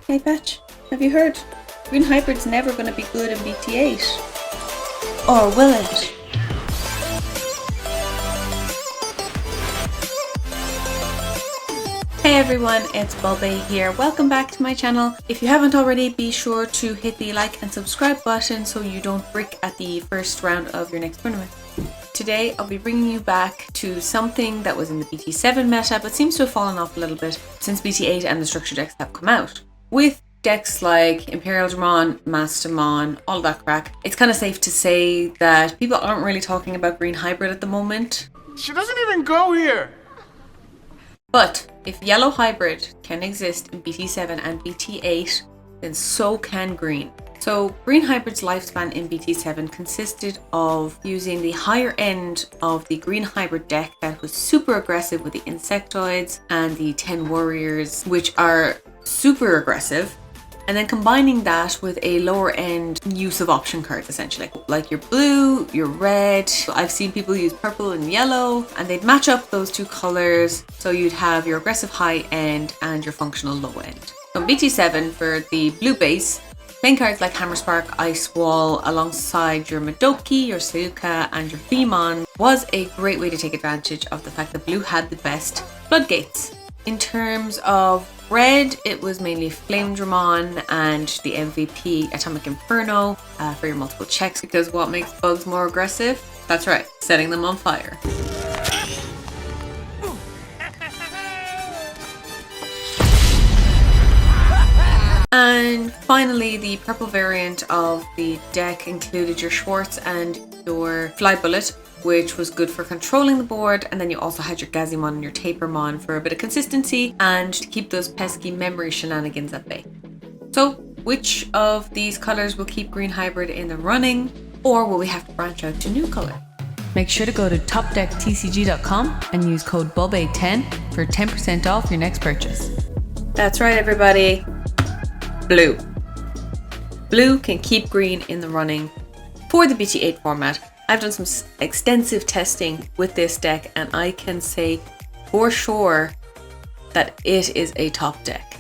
Hey Patch, have you heard? Green Hybrid's never going to be good in BT8. Or will it? Hey everyone, it's Bulbe here. Welcome back to my channel. If you haven't already, be sure to hit the like and subscribe button so you don't brick at the first round of your next tournament. Today I'll be bringing you back to something that was in the BT7 meta but seems to have fallen off a little bit since BT8 and the structure decks have come out. With decks like Imperial Digimon, Master Digimon, all that crack, it's kind of safe to say that people aren't really talking about Green Hybrid at the moment. She doesn't even go here! But if Yellow Hybrid can exist in BT7 and BT8, then so can Green. So Green Hybrid's lifespan in BT7 consisted of using the higher end of the Green Hybrid deck that was super aggressive with the Insectoids and the 10 Warriors, which are super aggressive, and then combining that with a lower end use of option cards, essentially like your blue, your red. I've seen people use purple and yellow, and they'd match up those two colors so you'd have your aggressive high end and your functional low end. So in BT7 for the blue base, playing cards like Hammer Spark, Ice Wall alongside your Madoki, your Sayuka and your Digimon was a great way to take advantage of the fact that blue had the best floodgates. In terms of red, it was mainly Flame Digimon and the MVP Atomic Inferno for your multiple checks, because what makes bugs more aggressive? That's right, setting them on fire. And finally, the purple variant of the deck included your Schwartz and your Fly Bullet, which was good for controlling the board, and then you also had your Gazimon and your Tapermon for a bit of consistency and to keep those pesky memory shenanigans at bay. So which of these colours will keep Green Hybrid in the running, or will we have to branch out to new colour? Make sure to go to topdecktcg.com and use code BULB10 for 10% off your next purchase. That's right everybody, blue. Blue can keep green in the running for the BT8 format. I've done some extensive testing with this deck and I can say for sure that it is a top deck.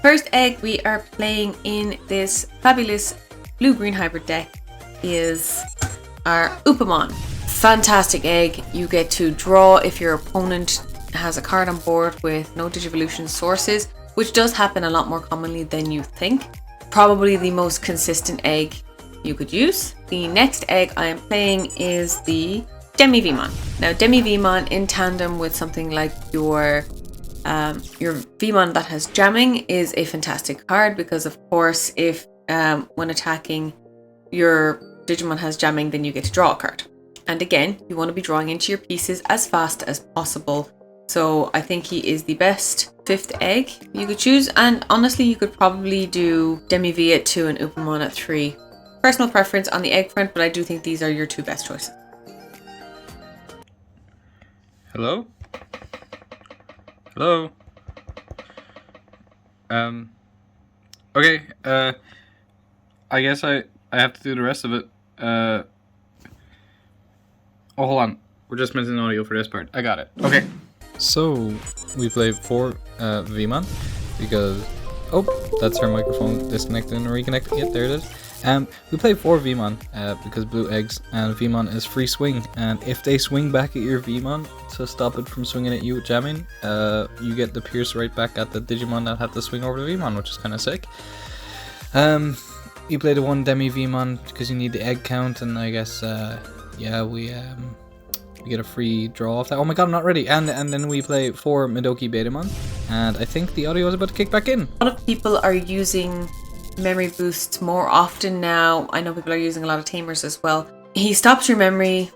First egg we are playing in this fabulous blue-green hybrid deck is our Upamon. Fantastic egg. You get to draw if your opponent has a card on board with no Digivolution sources, which does happen a lot more commonly than you think. Probably the most consistent egg you could use. The next egg I am playing is the Demi-Vmon. Now Demi-Vmon in tandem with something like your Vmon that has jamming is a fantastic card, because of course if when attacking your Digimon has jamming, then you get to draw a card. And again, you want to be drawing into your pieces as fast as possible. So I think he is the best fifth egg you could choose, and honestly you could probably do Demi-V at 2 and Upamon at 3. Personal preference on the egg front, but I do think these are your two best choices. Hello? Hello? Okay, I guess I have to do the rest of it. Oh, hold on. We're just missing audio for this part. I got it. Okay. So, we played 4 Vmon because... Oh, that's her microphone disconnected and reconnected. Yeah, there it is. We played 4 Vmon because blue eggs, and Vmon is free swing, and if they swing back at your Vmon to stop it from swinging at you with jamming, you get the pierce right back at the Digimon that had to swing over the Vmon, which is kind of sick. You played the 1 Demi-Vmon because you need the egg count, and I guess yeah, we get a free draw off that. Oh my god, I'm not ready. And then we play 4 Madoki Betamon, and I think the audio is about to kick back in. A lot of people are using memory boosts more often now. I know people are using a lot of tamers as well. He stops your memory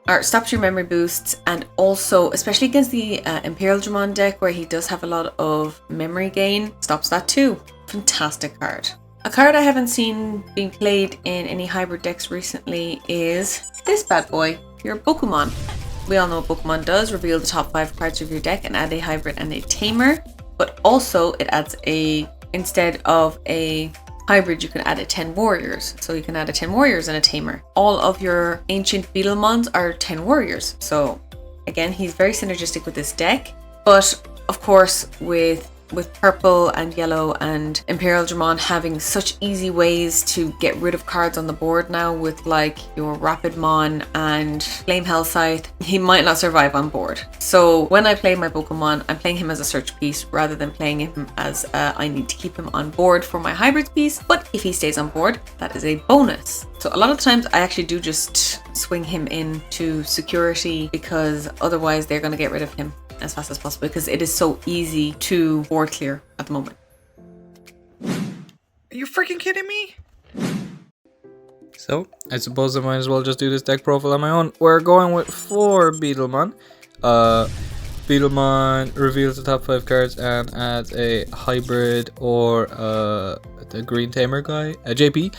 boosts, and also especially against the Imperial Digimon deck where he does have a lot of memory gain, stops that too. Fantastic card. A card I haven't seen being played in any hybrid decks recently is this bad boy, your Pokemon. We all know what Pokemon does, reveal the top 5 cards of your deck and add a hybrid and a tamer, but also it adds instead of a hybrid, you can add a 10 warriors. So you can add a 10 warriors and a tamer. All of your ancient Beetlemons are 10 warriors. So again, he's very synergistic with this deck. But of course, with with purple and yellow and Imperial Digimon having such easy ways to get rid of cards on the board now with like your Rapidmon and Flame Hell Scythe, he might not survive on board. So when I play my Pokemon, I'm playing him as a search piece rather than playing him as I need to keep him on board for my hybrids piece. But if he stays on board, that is a bonus. So a lot of times I actually do just swing him into security because otherwise they're going to get rid of him as fast as possible because it is so easy to board clear at the moment. Are you freaking kidding me? So, I suppose I might as well just do this deck profile on my own. We're going with 4 Beetlemon. Beetlemon reveals the top 5 cards and adds a hybrid or the Green Tamer guy, a JP.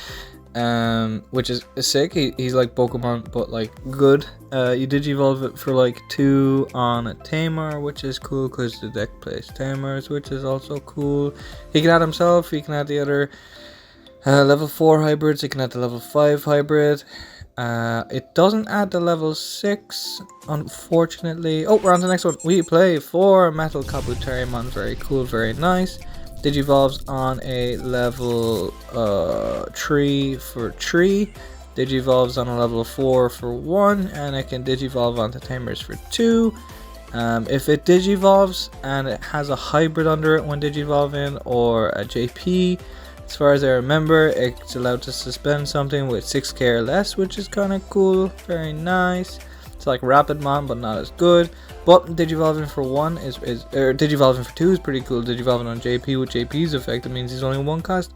Which is sick. He's like Pokemon, but like good. You Digivolve it for like 2 on a Tamer, which is cool because the deck plays Tamers, which is also cool. He can add himself, he can add the other level 4 hybrids, he can add the level 5 hybrid. It doesn't add the level 6, unfortunately. Oh, we're on to the next one. We play 4 Metal Kabuterimon, very cool, very nice. Digivolves on a level 3 for 3, Digivolves on a level 4 for 1, and it can Digivolve onto Tamers for 2. If it Digivolves and it has a hybrid under it when Digivolving or a JP, as far as I remember, it's allowed to suspend something with 6k or less, which is kind of cool, very nice. It's like Rapidmon, but not as good. But Digivolving for 1 Digivolving for 2 is pretty cool. Digivolving on JP with JP's effect, it means he's only 1 cost.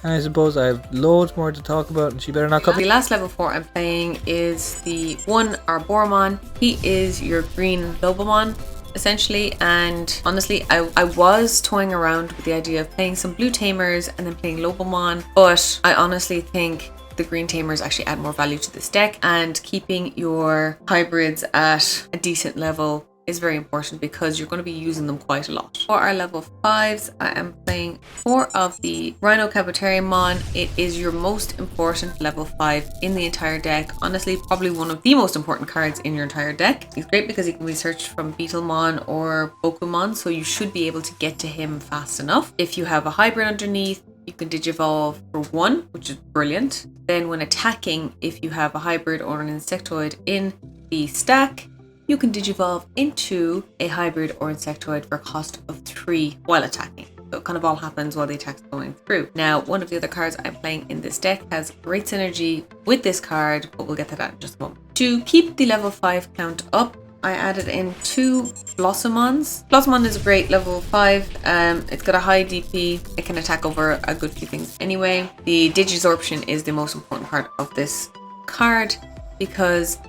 And I suppose I have loads more to talk about, and she better not cut me. The last level 4 I'm playing is the 1 Arbormon. He is your green Lobomon, essentially, and honestly I was toying around with the idea of playing some blue Tamers and then playing Lobomon, but I honestly think the green Tamers actually add more value to this deck, and keeping your hybrids at a decent level is very important because you're going to be using them quite a lot. For our level 5s, I am playing 4 of the Rhino Kabuterimon. It is your most important level 5 in the entire deck. Honestly, probably one of the most important cards in your entire deck. He's great because he can be searched from Beetlemon or Bokumon, so you should be able to get to him fast enough. If you have a hybrid underneath, you can Digivolve for 1, which is brilliant. Then when attacking, if you have a hybrid or an insectoid in the stack, you can Digivolve into a hybrid or insectoid for a cost of 3 while attacking. So it kind of all happens while the attack's going through. Now, one of the other cards I'm playing in this deck has great synergy with this card, but we'll get to that in just a moment. To keep the level 5 count up, I added in 2 Blossomons. Blossomon is a great level 5. It's got a high DP. It can attack over a good few things anyway. The Digisorption is the most important part of this card because,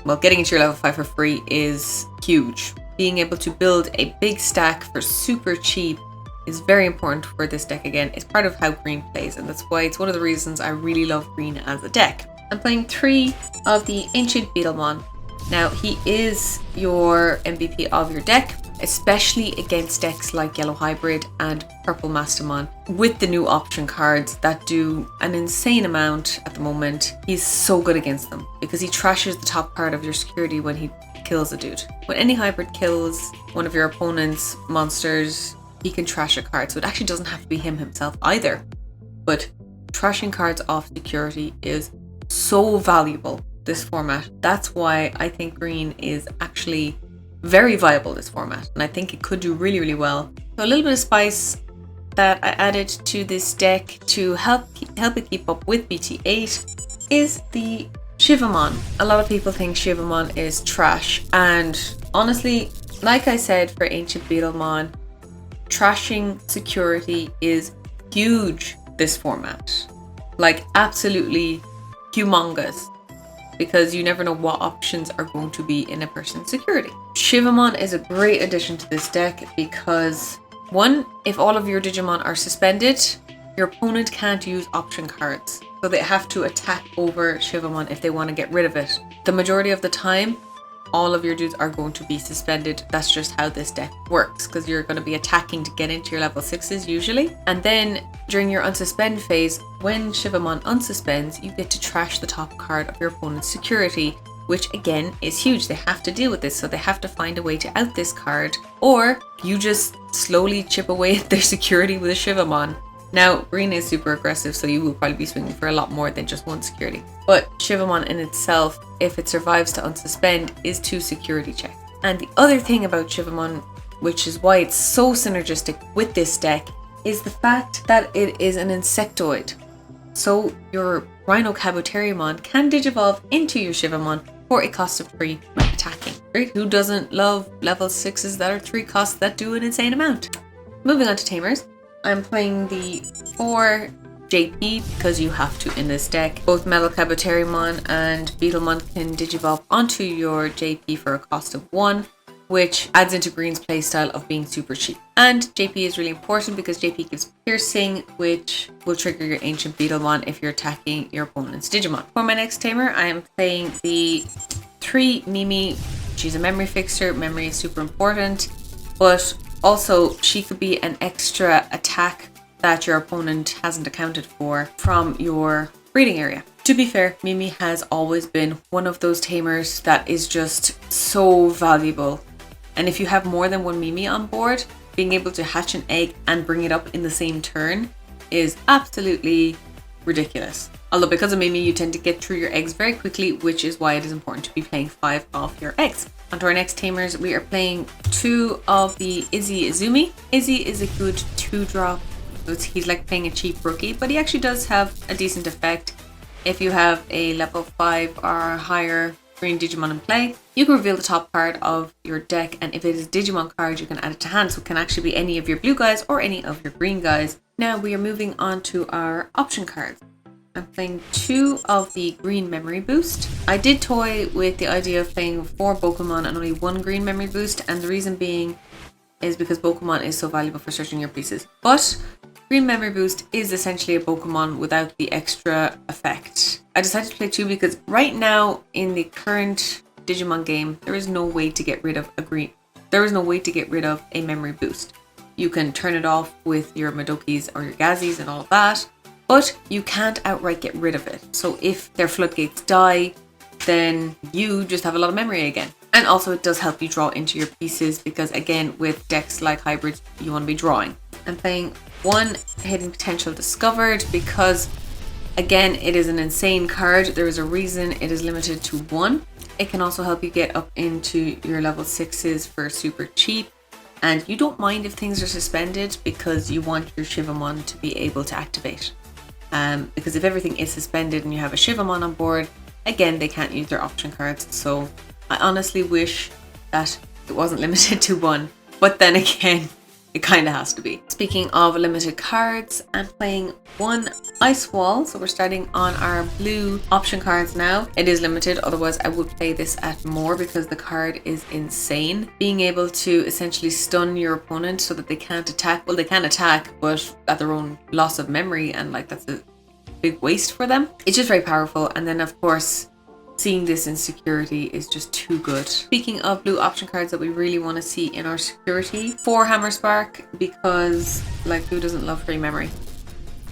well, getting into your level 5 for free is huge. Being able to build a big stack for super cheap is very important for this deck again. It's part of how green plays, and that's why it's one of the reasons I really love green as a deck. I'm playing 3 of the Ancient Beetlemon. Now, he is your MVP of your deck, especially against decks like Yellow Hybrid and Purple Mastamon. With the new option cards that do an insane amount at the moment, he's so good against them because he trashes the top card of your security when he kills a dude. When any hybrid kills one of your opponent's monsters, he can trash a card, so it actually doesn't have to be him himself either. But trashing cards off security is so valuable this format. That's why I think green is actually very viable this format, and I think it could do really, really well. So a little bit of spice that I added to this deck to help it keep up with BT8 is the Shivamon. A lot of people think Shivamon is trash, and honestly, like I said for Ancient Beetlemon, trashing security is huge this format. Like, absolutely humongous, because you never know what options are going to be in a person's security. Shivamon is a great addition to this deck because, 1, if all of your Digimon are suspended, your opponent can't use option cards. So they have to attack over Shivamon if they want to get rid of it. The majority of the time, all of your dudes are going to be suspended. That's just how this deck works, because you're going to be attacking to get into your level 6s usually. And then during your unsuspend phase, when Shivamon unsuspends, you get to trash the top card of your opponent's security which again is huge. They have to deal with this, so they have to find a way to out this card, or you just slowly chip away at their security with a Shivamon. Now, green is super aggressive, so you will probably be swinging for a lot more than just one security. But Shivamon in itself, if it survives to unsuspend, is 2 security checks. And the other thing about Shivamon, which is why it's so synergistic with this deck, is the fact that it is an insectoid. So your Rhino Kabuterimon can digivolve into your Shivamon for a cost of 3 when attacking. Right? Who doesn't love level 6s that are 3 costs that do an insane amount? Moving on to Tamers. I'm playing the 4 JP because you have to in this deck. Both Metal Kabuterimon and Beetlemon can digivolve onto your JP for a cost of 1, which adds into green's playstyle of being super cheap. And JP is really important because JP gives piercing, which will trigger your ancient Beetlemon if you're attacking your opponent's Digimon. For my next tamer, I am playing the 3 Mimi. She's a memory fixer. Memory is super important, but also she could be an extra attack that your opponent hasn't accounted for from your breeding area. To be fair, Mimi has always been one of those tamers that is just so valuable. And if you have more than 1 Mimi on board, being able to hatch an egg and bring it up in the same turn is absolutely ridiculous. Although because of Mimi, you tend to get through your eggs very quickly, which is why it is important to be playing 5 of your eggs. On to our next tamers, we are playing 2 of the Izzy Izumi. Izzy is a good 2-drop. He's like playing a cheap rookie, but he actually does have a decent effect. If you have a level 5 or higher green Digimon in play, you can reveal the top card of your deck, and if it is a Digimon card, you can add it to hand, so it can actually be any of your blue guys or any of your green guys. Now we are moving on to our option cards. I'm playing 2 of the green memory boost. I did toy with the idea of playing 4 Pokemon and only 1 green memory boost, and the reason being is because Pokemon is so valuable for searching your pieces. But green memory boost is essentially a Pokemon without the extra effect. I decided to play 2 because right now in the current Digimon game, there is no way to get rid of a memory boost. You can turn it off with your Madokis or your Gazis and all of that, but you can't outright get rid of it. So if their floodgates die, then you just have a lot of memory again. And also it does help you draw into your pieces because again, with decks like hybrids, you want to be drawing. I'm playing 1 Hidden Potential Discovered because again, it is an insane card. There is a reason it is limited to 1. It can also help you get up into your level 6s for super cheap. And you don't mind if things are suspended because you want your Shivamon to be able to activate. Because if everything is suspended and you have a Shivamon on board, again, they can't use their option cards. So I honestly wish that it wasn't limited to 1. But then again, it kind of has to be. Speaking of limited cards, I'm playing 1 Ice Wall. So we're starting on our blue option cards now. It is limited, otherwise I would play this at more because the card is insane. Being able to essentially stun your opponent so that they can't attack. Well, they can attack, but at their own loss of memory, and like that's a big waste for them. It's just very powerful. And then of course, seeing this in security is just too good. Speaking of blue option cards that we really want to see in our security, 4 Hammer Spark, because like who doesn't love free memory?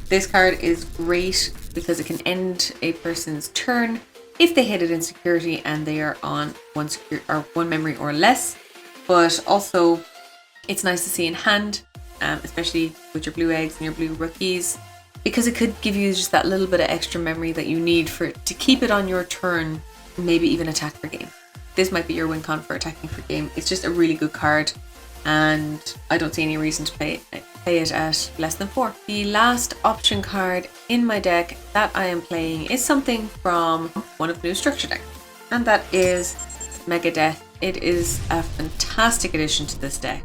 This card is great because it can end a person's turn if they hit it in security and they are on 1 memory or less. But also it's nice to see in hand, especially with your blue eggs and your blue rookies, because it could give you just that little bit of extra memory that you need to keep it on your turn, maybe even attack for game. This might be your win con for attacking for game. It's just a really good card, and I don't see any reason to play it at less than 4. The last option card in my deck that I am playing is something from one of the new structure decks, and that is Mega Death. It is a fantastic addition to this deck.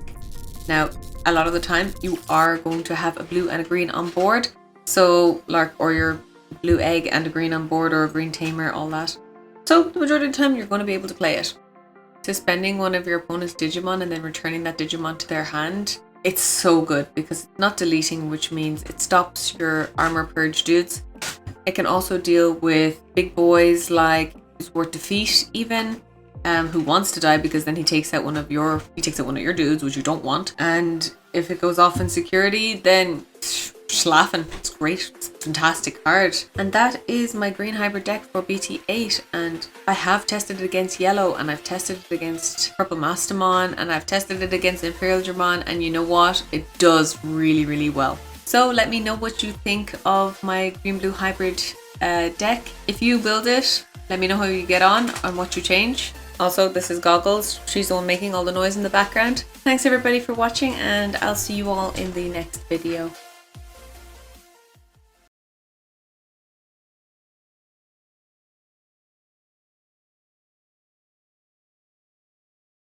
Now, a lot of the time you are going to have a blue and a green on board, so like, or your blue egg and a green on board, or a green tamer, all that. So the majority of the time you're going to be able to play it. Suspending one of your opponent's Digimon and then returning that Digimon to their hand, it's so good because it's not deleting, which means it stops your armor purge dudes. It can also deal with big boys like Sword Defeat even, who wants to die because then he takes out one of your dudes, which you don't want. And if it goes off in security, then laughing. It's great. It's fantastic card. And that is my green hybrid deck for BT8, and I have tested it against yellow, and I've tested it against purple Mastamon, and I've tested it against Imperial Dramon, and you know what? It does really, really well. So let me know what you think of my green blue hybrid deck. If you build it, let me know how you get on and what you change. Also, this is Goggles. She's the one making all the noise in the background. Thanks everybody for watching, and I'll see you all in the next video.